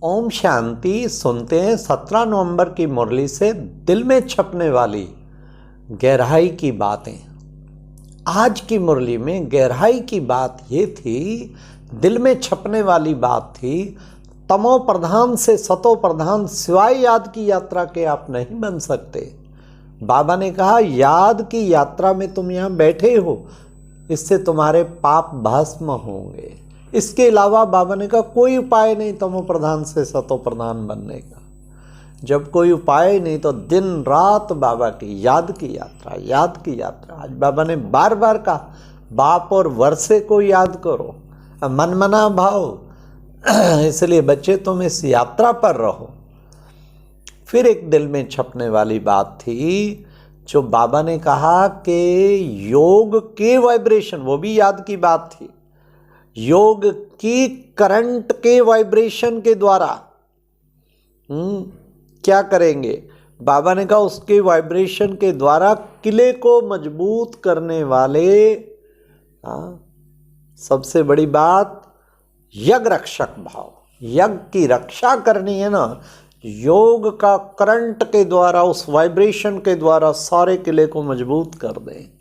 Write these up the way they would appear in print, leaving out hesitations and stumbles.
ओम शांति। सुनते हैं 17 नवंबर की मुरली से दिल में छपने वाली गहराई की बातें। आज की मुरली में गहराई की बात ये थी, दिल में छपने वाली बात थी, तमो प्रधान से सतो प्रधान सिवाय याद की यात्रा के आप नहीं बन सकते। बाबा ने कहा याद की यात्रा में तुम यहाँ बैठे हो, इससे तुम्हारे पाप भस्म होंगे। इसके अलावा बाबा ने कहा कोई उपाय नहीं तमो प्रधान से सतो प्रधान बनने का। जब कोई उपाय नहीं तो दिन रात बाबा की याद की यात्रा, याद की यात्रा। आज बाबा ने बार बार कहा बाप और वर्षे को याद करो, मनमना भाव। इसलिए बच्चे तुम इस यात्रा पर रहो। फिर एक दिल में छपने वाली बात थी जो बाबा ने कहा कि योग के वाइब्रेशन, वो भी याद की बात थी, योग की करंट के वाइब्रेशन के द्वारा क्या करेंगे। बाबा ने कहा उसके वाइब्रेशन के द्वारा किले को मजबूत करने वाले सबसे बड़ी बात यज्ञ रक्षक भाव, यज्ञ की रक्षा करनी है ना। योग का करंट के द्वारा, उस वाइब्रेशन के द्वारा सारे किले को मजबूत कर दें।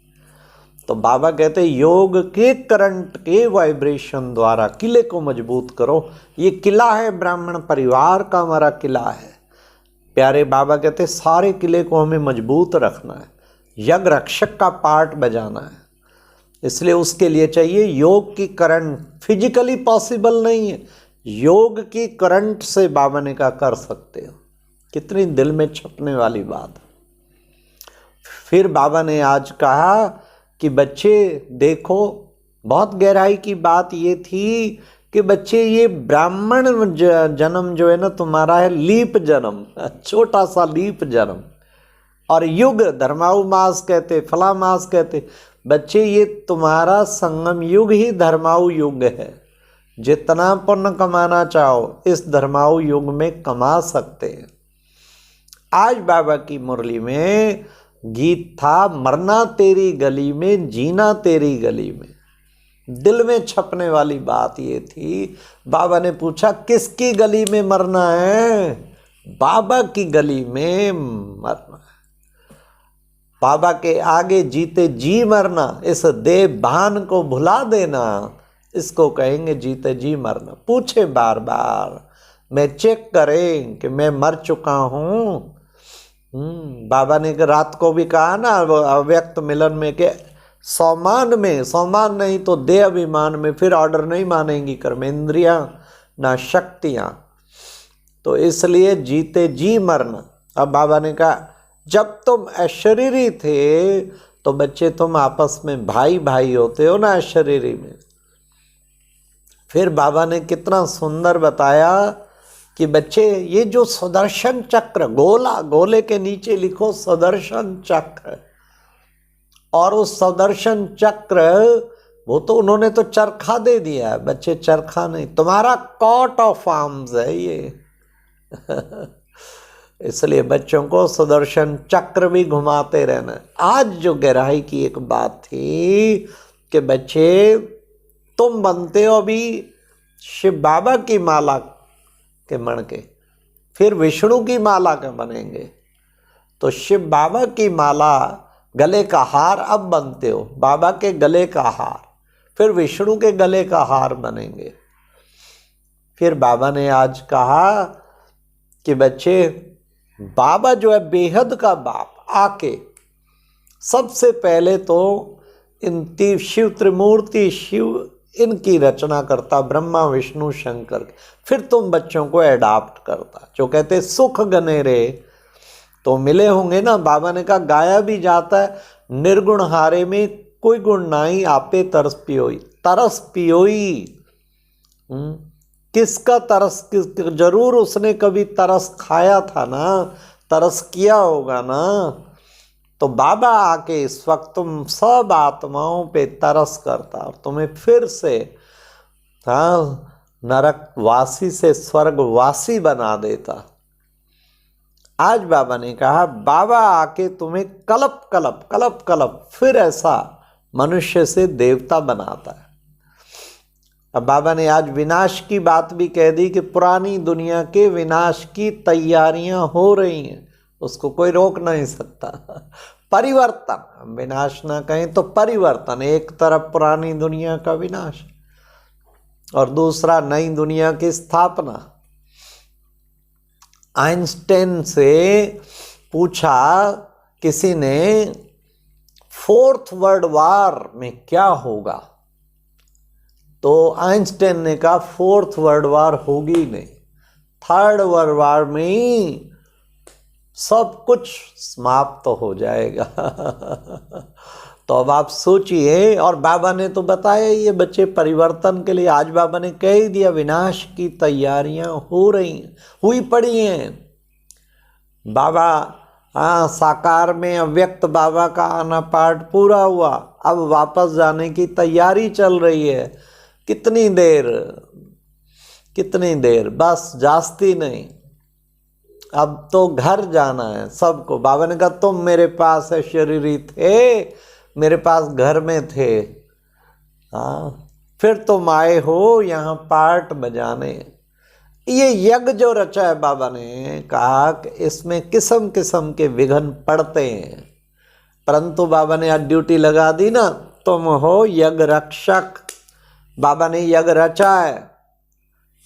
तो बाबा कहते योग के करंट के वाइब्रेशन द्वारा किले को मजबूत करो। ये किला है, ब्राह्मण परिवार का हमारा किला है। प्यारे बाबा कहते सारे किले को हमें मजबूत रखना है, यज्ञ रक्षक का पार्ट बजाना है। इसलिए उसके लिए चाहिए योग की करंट। फिजिकली पॉसिबल नहीं है, योग की करंट से बाबा ने कहा कर सकते हो। कितनी दिल में छपने वाली बात। फिर बाबा ने आज कहा कि बच्चे देखो, बहुत गहराई की बात ये थी कि बच्चे ये ब्राह्मण जन्म जो है ना तुम्हारा है लीप जन्म, छोटा सा लीप जन्म। और युग धर्माऊ मास कहते, फला मास कहते। बच्चे ये तुम्हारा संगम युग ही धर्माऊ युग है। जितना पुण्य कमाना चाहो इस धर्माऊ युग में कमा सकते हैं। आज बाबा की मुरली में गीत था मरना तेरी गली में, जीना तेरी गली में। दिल में छपने वाली बात ये थी। बाबा ने पूछा किसकी गली में मरना है? बाबा की गली में मरना है। बाबा के आगे जीते जी मरना, इस देह भान को भुला देना, इसको कहेंगे जीते जी मरना। पूछे बार बार, मैं चेक करें कि मैं मर चुका हूँ। बाबा ने रात को भी कहा ना अव्यक्त मिलन में के सौमान में, सौमान नहीं तो देह अभिमान में फिर ऑर्डर नहीं मानेंगी कर्मेंद्रियां ना शक्तियां। तो इसलिए जीते जी मरना। अब बाबा ने कहा जब तुम अशरीरी थे तो बच्चे तुम आपस में भाई भाई होते हो ना अशरीरी में। फिर बाबा ने कितना सुंदर बताया कि बच्चे ये जो सुदर्शन चक्र, गोला, गोले के नीचे लिखो सुदर्शन चक्र। और उस सुदर्शन चक्र वो तो उन्होंने तो चरखा दे दिया है, बच्चे चरखा नहीं, तुम्हारा कॉट ऑफ आर्म्स है ये। इसलिए बच्चों को सुदर्शन चक्र भी घुमाते रहना। आज जो गहराई की एक बात थी कि बच्चे तुम बनते हो अभी शिव बाबा की माला के मण के, फिर विष्णु की माला के बनेंगे। तो शिव बाबा की माला गले का हार अब बनते हो, बाबा के गले का हार, फिर विष्णु के गले का हार बनेंगे। फिर बाबा ने आज कहा कि बच्चे बाबा जो है बेहद का बाप आके सबसे पहले तो इन शिव त्रिमूर्ति शिव इनकी रचना करता, ब्रह्मा विष्णु शंकर। फिर तुम बच्चों को एडाप्ट करता। जो कहते सुख गने रे तो मिले होंगे ना। बाबा ने कहा गाया भी जाता है निर्गुण हारे में कोई गुण नाई आपे तरस पियोई। तरस पियोई किसका तरस? जरूर उसने कभी तरस खाया था ना, तरस किया होगा ना। तो बाबा आके इस वक्त तुम सब आत्माओं पे तरस करता और तुम्हें फिर से नरक वासी से स्वर्ग वासी बना देता। आज बाबा ने कहा बाबा आके तुम्हें कलप कलप कलप कलप फिर ऐसा मनुष्य से देवता बनाता है। अब बाबा ने आज विनाश की बात भी कह दी कि पुरानी दुनिया के विनाश की तैयारियां हो रही हैं, उसको कोई रोक नहीं सकता। परिवर्तन, विनाश ना कहें तो परिवर्तन। एक तरफ पुरानी दुनिया का विनाश और दूसरा नई दुनिया की स्थापना। आइंस्टाइन से पूछा किसी ने, फोर्थ वर्ल्ड वॉर में क्या होगा? तो आइंस्टाइन ने कहा फोर्थ वर्ल्ड वॉर होगी नहीं, थर्ड वर्ल्ड वॉर में ही सब कुछ समाप्त हो जाएगा। तो अब आप सोचिए, और बाबा ने तो बताया ये बच्चे परिवर्तन के लिए, आज बाबा ने कह ही दिया विनाश की तैयारियां हो रही हैं, हुई पड़ी हैं। बाबा साकार में अव्यक्त बाबा का आना पाठ पूरा हुआ, अब वापस जाने की तैयारी चल रही है। कितनी देर, बस जास्ती नहीं, अब तो घर जाना है सबको। बाबा ने कहा तुम मेरे पास है शरीरी थे, मेरे पास घर में थे, फिर तुम आए हो यहाँ पाठ बजाने। ये यज्ञ जो रचा है, बाबा ने कहा कि इसमें किस्म किस्म के विघ्न पड़ते हैं, परंतु बाबा ने आज ड्यूटी लगा दी ना, तुम हो यज्ञ रक्षक। बाबा ने यज्ञ रचा है,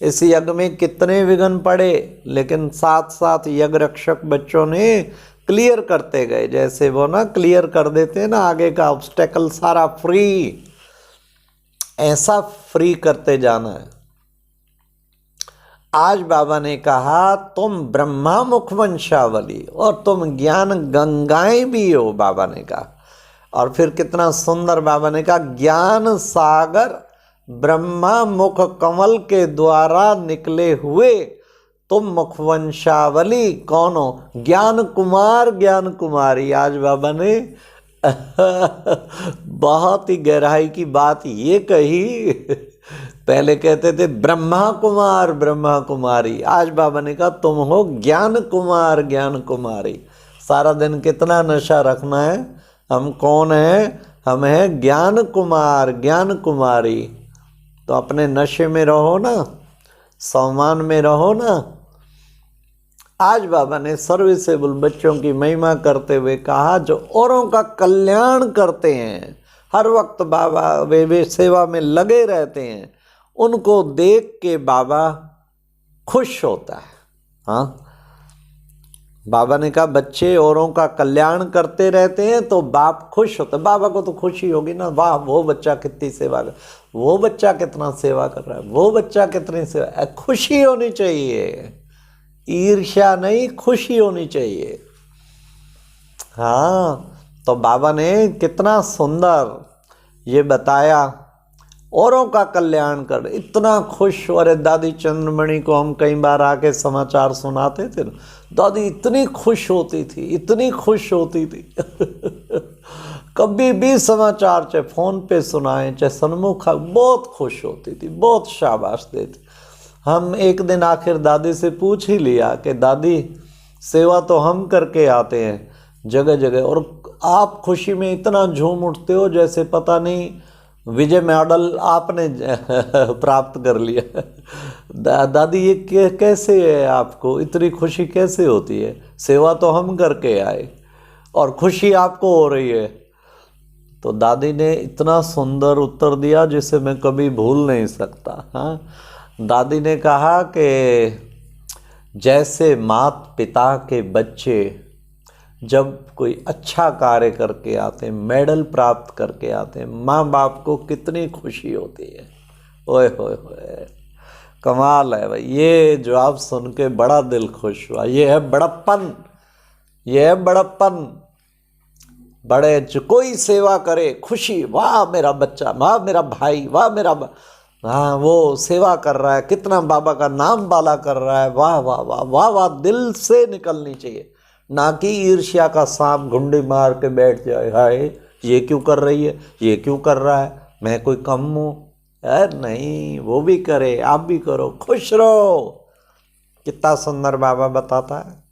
इस यज्ञ में कितने विघ्न पड़े, लेकिन साथ साथ यज्ञ रक्षक बच्चों ने क्लियर करते गए। जैसे वो ना क्लियर कर देते हैं ना आगे का ऑब्स्टेकल सारा फ्री, ऐसा फ्री करते जाना है। आज बाबा ने कहा तुम ब्रह्मा मुख वंशावली और तुम ज्ञान गंगाएं भी हो, बाबा ने कहा। और फिर कितना सुंदर बाबा ने कहा, ज्ञान सागर ब्रह्मा मुख कमल के द्वारा निकले हुए तुम मुखवंशावली कौन हो? ज्ञान कुमार ज्ञान कुमारी। आज बाबा ने बहुत ही गहराई की बात ये कही। पहले कहते थे ब्रह्मा कुमार ब्रह्मा कुमारी, आज बाबा ने कहा तुम हो ज्ञान कुमार ज्ञान कुमारी। सारा दिन कितना नशा रखना है, हम कौन हैं? हम हैं ज्ञान कुमार ज्ञान कुमारी। तो अपने नशे में रहो ना, सम्मान में रहो ना। आज बाबा ने सर्विसेबल बच्चों की महिमा करते हुए कहा जो औरों का कल्याण करते हैं, हर वक्त बाबा वे सेवा में लगे रहते हैं, उनको देख के बाबा खुश होता है। हाँ, बाबा ने कहा बच्चे औरों का कल्याण करते रहते हैं तो बाप खुश होता है। बाबा को तो खुशी होगी ना, वाह वो बच्चा कितनी सेवा कर, वो बच्चा कितना सेवा कर रहा है, वो बच्चा कितनी सेवा। खुशी होनी चाहिए, ईर्ष्या नहीं, खुशी होनी चाहिए। हाँ, तो बाबा ने कितना सुंदर ये बताया, औरों का कल्याण कर, इतना खुश। अरे दादी चंद्रमणि को हम कई बार आके समाचार सुनाते थे ना, दादी इतनी खुश होती थी, इतनी खुश होती थी। कभी भी समाचार चाहे फोन पे सुनाए चाहे सन्मुख, बहुत खुश होती थी, बहुत शाबाश देती। हम एक दिन आखिर दादी से पूछ ही लिया कि दादी सेवा तो हम करके आते हैं जगह जगह, और आप खुशी में इतना झूम उठते हो जैसे पता नहीं विजय मेडल आपने प्राप्त कर लिया। दादी ये कैसे है, आपको इतनी खुशी कैसे होती है? सेवा तो हम करके आए और खुशी आपको हो रही है। तो दादी ने इतना सुंदर उत्तर दिया जिसे मैं कभी भूल नहीं सकता। हाँ, दादी ने कहा कि जैसे माता पिता के बच्चे जब कोई अच्छा कार्य करके आते हैं, मेडल प्राप्त करके आते हैं, माँ बाप को कितनी खुशी होती है। ओए होए होए, कमाल है भाई। ये जवाब सुन के बड़ा दिल खुश हुआ। ये है बड़प्पन, ये है बड़प्पन। बड़े जो कोई सेवा करे खुशी, वाह मेरा बच्चा, वाह मेरा भाई, वाह मेरा हाँ वो सेवा कर रहा है, कितना बाबा का नाम बाला कर रहा है, वाह वाह वाह वाह वाह, दिल से निकलनी चाहिए, ना कि ईर्ष्या का सांप घुंडी मार के बैठ जाए, हाय ये क्यों कर रही है, ये क्यों कर रहा है, मैं कोई कम हूँ। अरे नहीं, वो भी करे आप भी करो, खुश रहो। कितना सुंदर बाबा बताता है।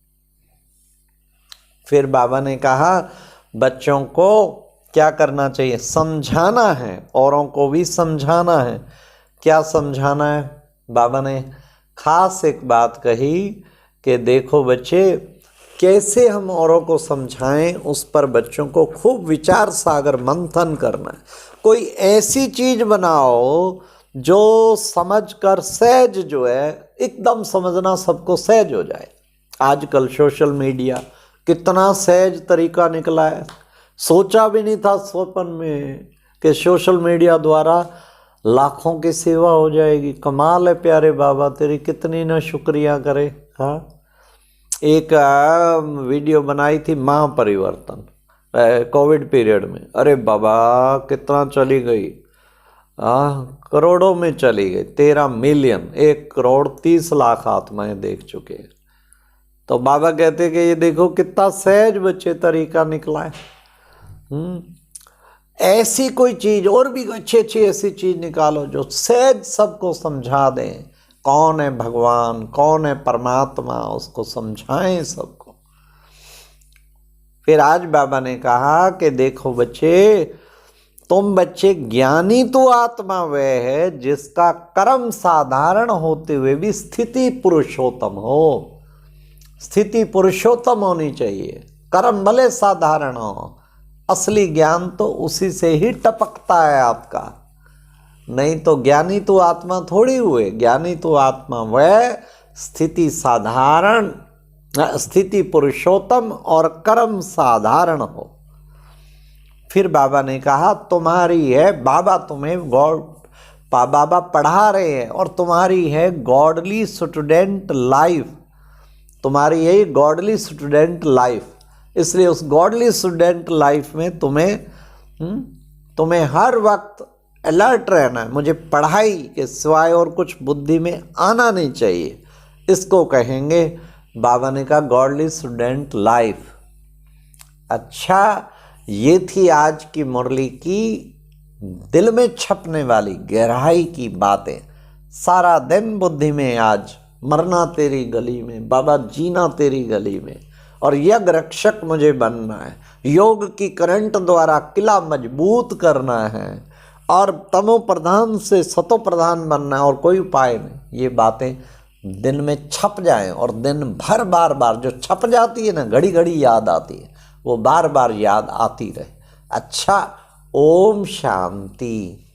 फिर बाबा ने कहा बच्चों को क्या करना चाहिए, समझाना है, औरों को भी समझाना है क्या समझाना है? बाबा ने खास एक बात कही कि देखो बच्चे, कैसे हम औरों को समझाएं, उस पर बच्चों को खूब विचार सागर मंथन करना है। कोई ऐसी चीज बनाओ जो समझकर सहज जो है, एकदम समझना सबको सहज हो जाए। आजकल सोशल मीडिया कितना सहज तरीका निकला है, सोचा भी नहीं था स्वप्न में कि सोशल मीडिया द्वारा लाखों की सेवा हो जाएगी। कमाल है प्यारे बाबा, तेरी कितनी ना शुक्रिया करे। हाँ, एक वीडियो बनाई थी महापरिवर्तन कोविड पीरियड में, अरे बाबा कितना चली गई, करोड़ों में चली गई, 13 मिलियन, 1,30,00,000 आत्माएं देख चुके हैं। तो बाबा कहते कि ये देखो कितना सहज बच्चे तरीका निकला है। ऐसी कोई चीज और भी अच्छी अच्छी ऐसी चीज निकालो जो सहज सबको समझा दें, कौन है भगवान, कौन है परमात्मा, उसको समझाएं सबको। फिर आज बाबा ने कहा कि देखो बच्चे, तुम बच्चे, ज्ञानी तो आत्मा वह है जिसका कर्म साधारण होते हुए भी स्थिति पुरुषोत्तम हो। स्थिति पुरुषोत्तम होनी चाहिए, कर्म भले साधारण हो, असली ज्ञान तो उसी से ही टपकता है आपका। नहीं तो ज्ञानी तो आत्मा थोड़ी हुए। ज्ञानी तो आत्मा वह स्थिति साधारण, स्थिति पुरुषोत्तम और कर्म साधारण हो। फिर बाबा ने कहा तुम्हारी है, बाबा तुम्हें बाबा पढ़ा रहे हैं और तुम्हारी है गॉडली स्टूडेंट लाइफ, तुम्हारी यही गॉडली स्टूडेंट लाइफ। इसलिए उस गॉडली स्टूडेंट लाइफ में तुम्हें हर वक्त अलर्ट रहना है। मुझे पढ़ाई के सिवाय और कुछ बुद्धि में आना नहीं चाहिए। इसको कहेंगे, बाबा ने कहा, गॉडली स्टूडेंट लाइफ। अच्छा, ये थी आज की मुरली की दिल में छपने वाली गहराई की बातें। सारा दिन बुद्धि में आज मरना तेरी गली में, बाबा जीना तेरी गली में, और यज्ञ रक्षक मुझे बनना है। योग की करंट द्वारा किला मजबूत करना है और तमो प्रधान से सतो प्रधान बनना है, और कोई उपाय नहीं। ये बातें दिन में छप जाएं और दिन भर बार बार जो छप जाती है ना, घड़ी घड़ी याद आती है, वो बार बार याद आती रहे। अच्छा, ओम शांति।